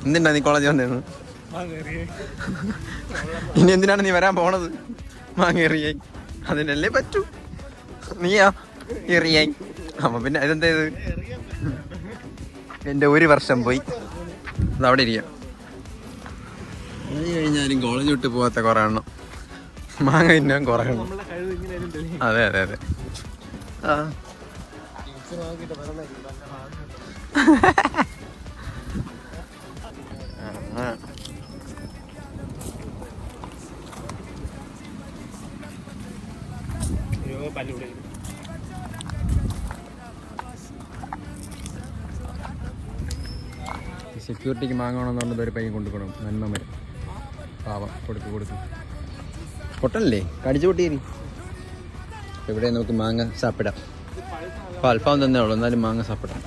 എന്തിനാ നീ കോളേജ് വന്നേന്ന്? ഇനി എന്തിനാണ് നീ വരാൻ പോണത്? മാങ്ങേറിയായി അതിനല്ലേ പറ്റൂ. നീയാ എറിയായി. അപ്പൊ പിന്നെ ഇതെന്താ ഇത്? എൻ്റെ 1 വർഷം പോയി. അതവിടെ ഇരിക്കാം. കഴിഞ്ഞാലും കോളേജ് വിട്ട് പോകാത്ത കുറെ എണ്ണം. മാങ്ങ തിന്നാൻ കുറെ എണ്ണം. അതെ അതെ അതെ. സെക്യൂരിറ്റിക്ക് മാങ്ങണമെന്ന് പറഞ്ഞത് ഒരു പയ്യൻ കൊണ്ടുപോകണം. നന്മ മരം പാവം കൊടുക്കും. പൊട്ടല്ലേ? കടിച്ചു പൊട്ടിയേരി. ഇവിടെ നമുക്ക് മാങ്ങ സാപ്പിടാം. അപ്പോൾ അല്പം തന്നെ ഉള്ളൂ, എന്നാലും മാങ്ങ സാപ്പിടാം.